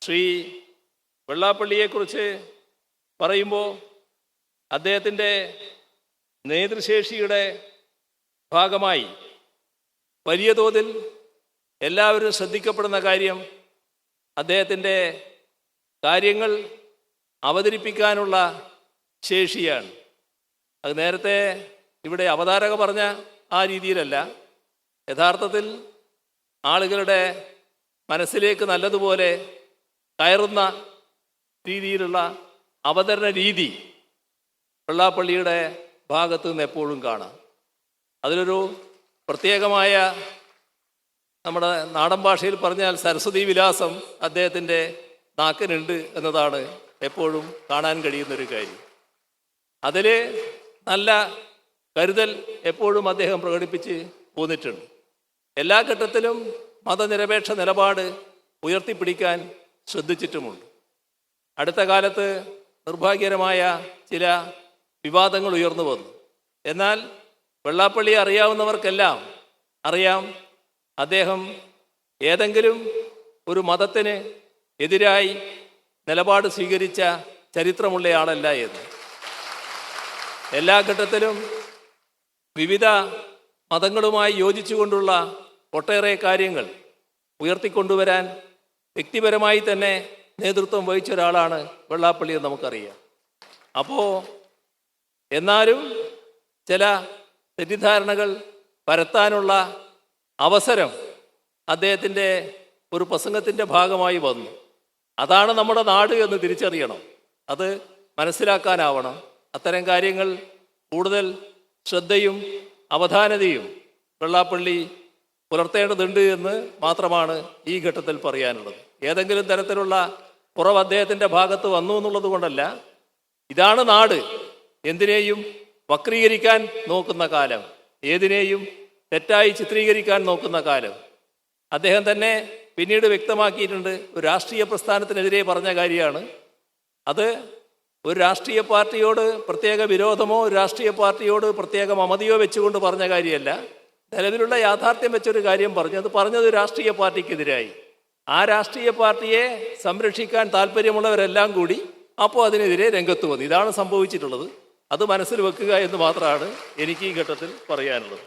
ശ്രീ വെള്ളാപ്പള്ളിയെക്കുറിച്ച് പറയുമ്പോൾ അദ്ദേഹത്തിൻ്റെ നേതൃശേഷിയുടെ ഭാഗമായി വലിയ തോതിൽ എല്ലാവരും ശ്രദ്ധിക്കപ്പെടുന്ന കാര്യം അദ്ദേഹത്തിൻ്റെ കാര്യങ്ങൾ അവതരിപ്പിക്കാനുള്ള ശേഷിയാണ്. അത് നേരത്തെ ഇവിടെ അവതാരക പറഞ്ഞ ആ രീതിയിലല്ല, യഥാർത്ഥത്തിൽ ആളുകളുടെ മനസ്സിലേക്ക് നല്ലതുപോലെ കയറുന്ന രീതിയിലുള്ള അവതരണ രീതി വെള്ളാപ്പള്ളിയുടെ ഭാഗത്തു നിന്ന് എപ്പോഴും കാണാം. അതിലൊരു പ്രത്യേകമായ, നമ്മുടെ നാടൻ ഭാഷയിൽ പറഞ്ഞാൽ സരസ്വതി വിലാസം അദ്ദേഹത്തിൻ്റെ നാക്കിനുണ്ട് എന്നതാണ് എപ്പോഴും കാണാൻ കഴിയുന്നൊരു കാര്യം. അതിൽ നല്ല കരുതൽ എപ്പോഴും അദ്ദേഹം പ്രകടിപ്പിച്ച് പോന്നിട്ടുണ്ട്. എല്ലാ ഘട്ടത്തിലും മതനിരപേക്ഷ നിലപാട് ഉയർത്തിപ്പിടിക്കാൻ ശ്രദ്ധിച്ചിട്ടുമുണ്ട്. അടുത്ത കാലത്ത് നിർഭാഗ്യകരമായ ചില വിവാദങ്ങൾ ഉയർന്നു വന്നു. എന്നാൽ വെള്ളാപ്പള്ളിയെ അറിയാവുന്നവർക്കെല്ലാം അറിയാം, അദ്ദേഹം ഏതെങ്കിലും ഒരു മതത്തിന് എതിരായി നിലപാട് സ്വീകരിച്ച ചരിത്രമുള്ളയാളല്ല എന്ന്. എല്ലാ ഘട്ടത്തിലും വിവിധ മതങ്ങളുമായി യോജിച്ചുകൊണ്ടുള്ള ഒട്ടേറെ കാര്യങ്ങൾ ഉയർത്തിക്കൊണ്ടുവരാൻ വ്യക്തിപരമായി തന്നെ നേതൃത്വം വഹിച്ച ഒരാളാണ് വെള്ളാപ്പള്ളി എന്ന് നമുക്കറിയാം. അപ്പോൾ എന്നാലും ചില തെറ്റിദ്ധാരണകൾ പരത്താനുള്ള അവസരം അദ്ദേഹത്തിൻ്റെ ഒരു പ്രസംഗത്തിൻ്റെ ഭാഗമായി വന്നു. അതാണ് നമ്മുടെ നാട് എന്ന് തിരിച്ചറിയണം, അത് മനസ്സിലാക്കാനാവണം. അത്തരം കാര്യങ്ങൾ കൂടുതൽ ശ്രദ്ധയും അവധാനതയും വെള്ളാപ്പള്ളി പുലർത്തേണ്ടതുണ്ട് എന്ന് മാത്രമാണ് ഈ ഘട്ടത്തിൽ പറയാനുള്ളത്. ഏതെങ്കിലും തരത്തിലുള്ള കുറവ് അദ്ദേഹത്തിൻ്റെ ഭാഗത്ത് വന്നു എന്നുള്ളത് കൊണ്ടല്ല. ഇതാണ് നാട്. എന്തിനേയും വക്രീകരിക്കാൻ നോക്കുന്ന കാലം, ഏതിനേയും തെറ്റായി ചിത്രീകരിക്കാൻ നോക്കുന്ന കാലം. അദ്ദേഹം തന്നെ പിന്നീട് വ്യക്തമാക്കിയിട്ടുണ്ട്, ഒരു രാഷ്ട്രീയ പ്രസ്ഥാനത്തിനെതിരെ പറഞ്ഞ കാര്യമാണ് അത്. ഒരു രാഷ്ട്രീയ പാർട്ടിയോട് പ്രത്യേക വിരോധമോ ഒരു രാഷ്ട്രീയ പാർട്ടിയോട് പ്രത്യേക മമതയോ വെച്ചുകൊണ്ട് പറഞ്ഞ കാര്യമല്ല, നിലവിലുള്ള യാഥാർത്ഥ്യം വെച്ചൊരു കാര്യം പറഞ്ഞു. അത് പറഞ്ഞത് രാഷ്ട്രീയ പാർട്ടിക്കെതിരായി. ആ രാഷ്ട്രീയ പാർട്ടിയെ സംരക്ഷിക്കാൻ താല്പര്യമുള്ളവരെല്ലാം കൂടി അപ്പോൾ അതിനെതിരെ രംഗത്ത് വന്നു. ഇതാണ് സംഭവിച്ചിട്ടുള്ളത്. അത് മനസ്സിൽ വെക്കുക എന്ന് മാത്രമാണ് എനിക്ക് ഈ ഘട്ടത്തിൽ പറയാനുള്ളത്.